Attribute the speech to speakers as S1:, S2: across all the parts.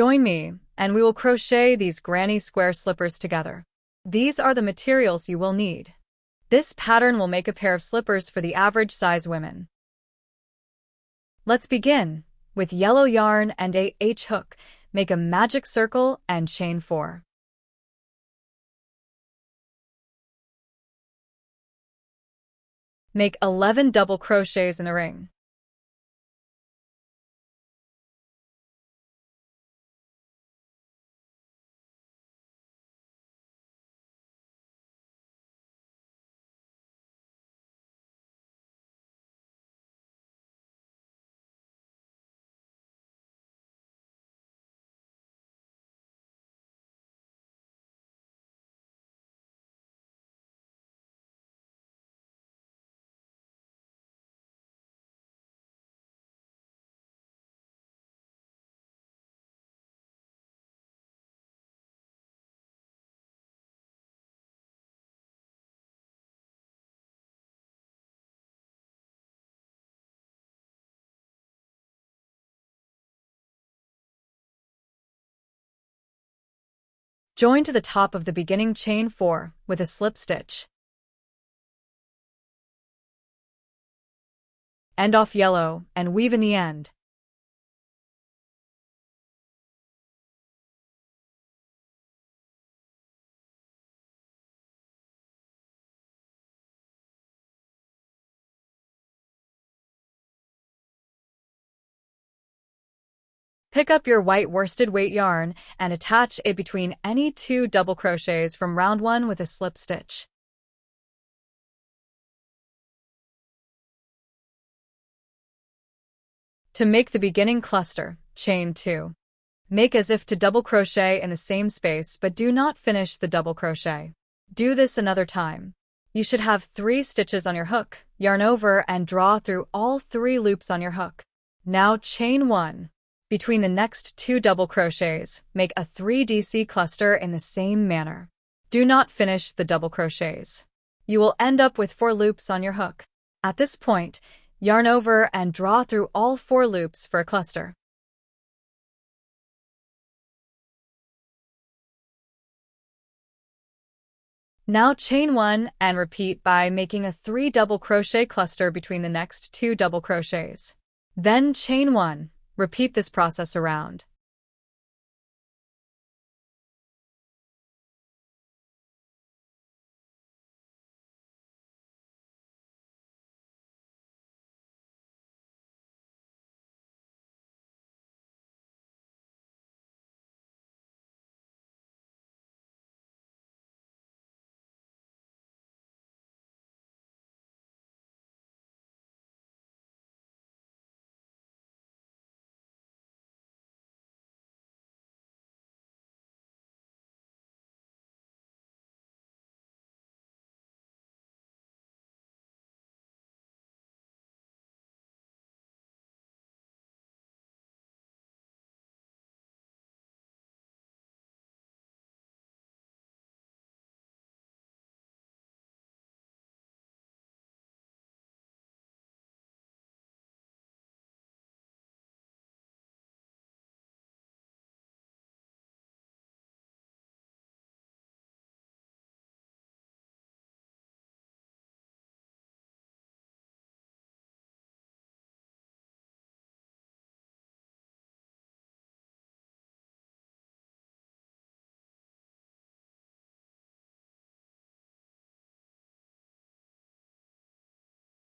S1: Join me, and we will crochet these granny square slippers together. These are the materials you will need. This pattern will make a pair of slippers for the average size women. Let's begin. With yellow yarn and a H-hook, make a magic circle and chain 4. Make 11 double crochets in the ring. Join to the top of the beginning chain 4 with a slip stitch. End off yellow and weave in the end. Pick up your white worsted weight yarn and attach it between any 2 double crochets from round 1 with a slip stitch. To make the beginning cluster, chain 2. Make as if to double crochet in the same space but do not finish the double crochet. Do this another time. You should have 3 stitches on your hook, yarn over and draw through all 3 loops on your hook. Now chain 1. Between the next 2 double crochets, make a 3DC cluster in the same manner. Do not finish the double crochets. You will end up with 4 loops on your hook. At this point, yarn over and draw through all 4 loops for a cluster. Now chain 1 and repeat by making a 3 double crochet cluster between the next 2 double crochets. Then chain 1. Repeat this process around.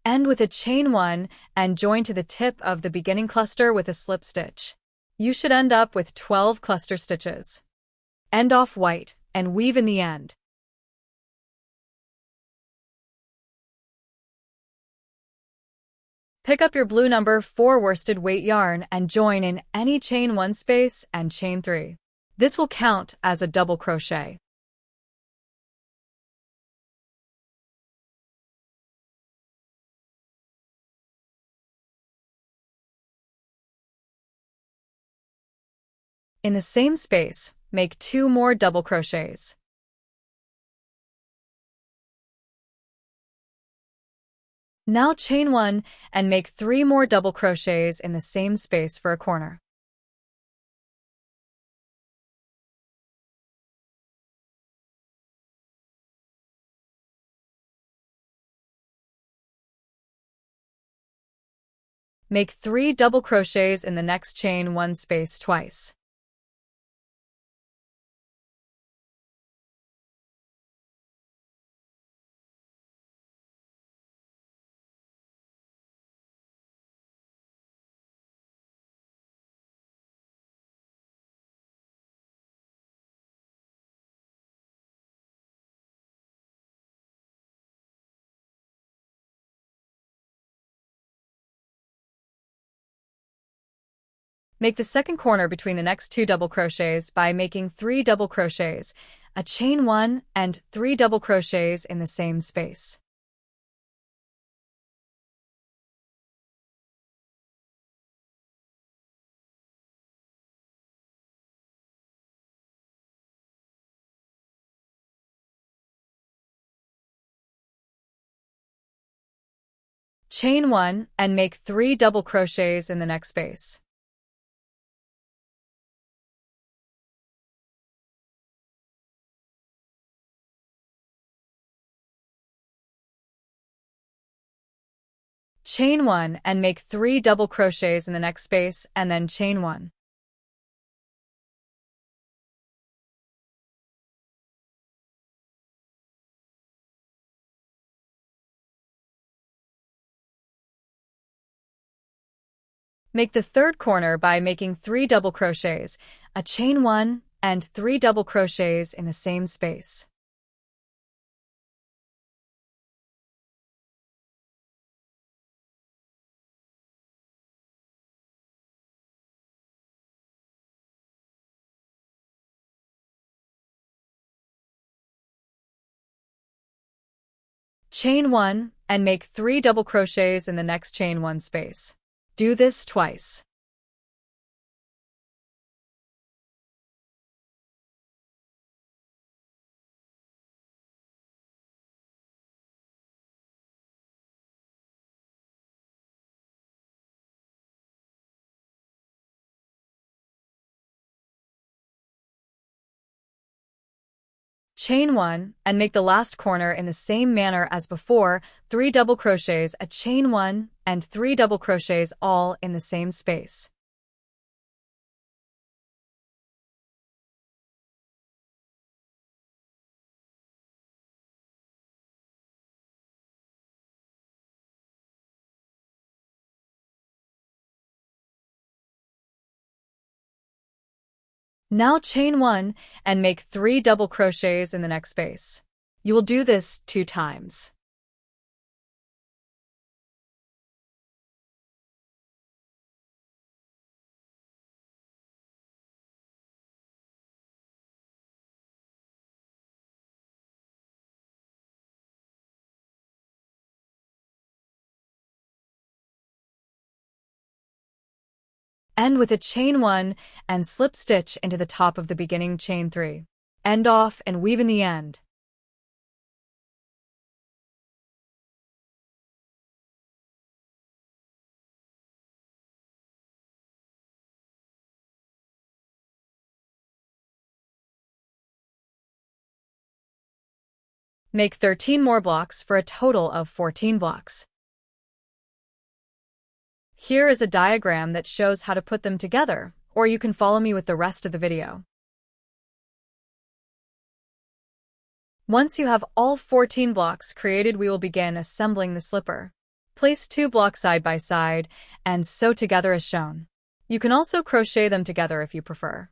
S1: End with a chain 1 and join to the tip of the beginning cluster with a slip stitch. You should end up with 12 cluster stitches. End off white and weave in the end. Pick up your blue number 4 worsted weight yarn and join in any chain 1 space and chain 3. This will count as a double crochet. In the same space, make 2 more double crochets. Now chain 1 and make 3 more double crochets in the same space for a corner. Make 3 double crochets in the next chain 1 space twice. Make the second corner between the next 2 double crochets by making 3 double crochets, a chain 1 and 3 double crochets in the same space. Chain 1 and make 3 double crochets in the next space. Chain 1 and make 3 double crochets in the next space and then chain 1. Make the third corner by making 3 double crochets, a chain 1 and 3 double crochets in the same space. Chain 1 and make 3 double crochets in the next chain 1 space. Do this twice. Chain 1 and make the last corner in the same manner as before, 3 double crochets, a chain 1 and 3 double crochets all in the same space. Now chain 1 and make 3 double crochets in the next space. You will do this 2 times. End with a chain 1 and slip stitch into the top of the beginning chain 3. End off and weave in the end. Make 13 more blocks for a total of 14 blocks. Here is a diagram that shows how to put them together, or you can follow me with the rest of the video. Once you have all 14 blocks created, we will begin assembling the slipper. Place 2 blocks side by side and sew together as shown. You can also crochet them together if you prefer.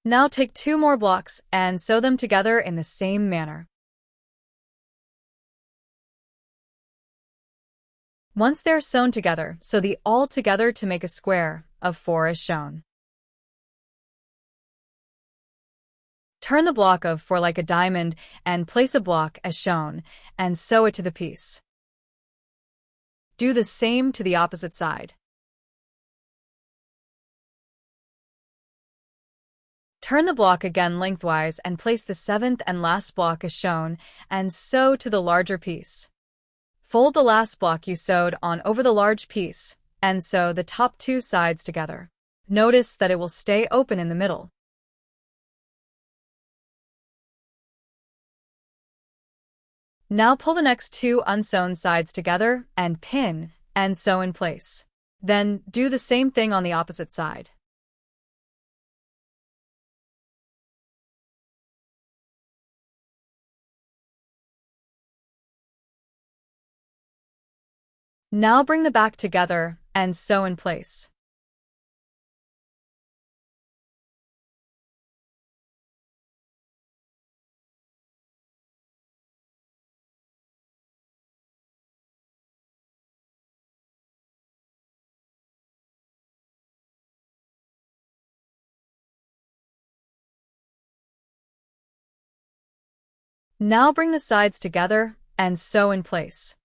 S1: Now take 2 more blocks and sew them together in the same manner. Once they're sewn together, sew the all together to make a square of 4 as shown. Turn the block of 4 like a diamond and place a block as shown and sew it to the piece. Do the same to the opposite side. Turn the block again lengthwise and place the 7th and last block as shown and sew to the larger piece. Fold the last block you sewed on over the large piece and sew the top 2 sides together. Notice that it will stay open in the middle. Now pull the next two unsewn sides together and pin and sew in place. Then, do the same thing on the opposite side. Now bring the back together and sew in place. Now bring the sides together and sew in place.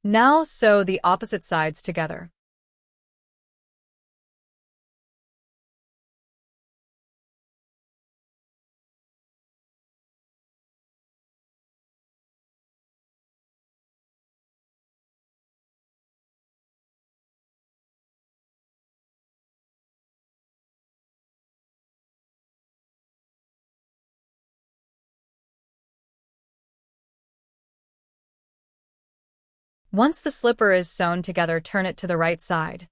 S1: Now sew the opposite sides together. Once the slipper is sewn together, turn it to the right side.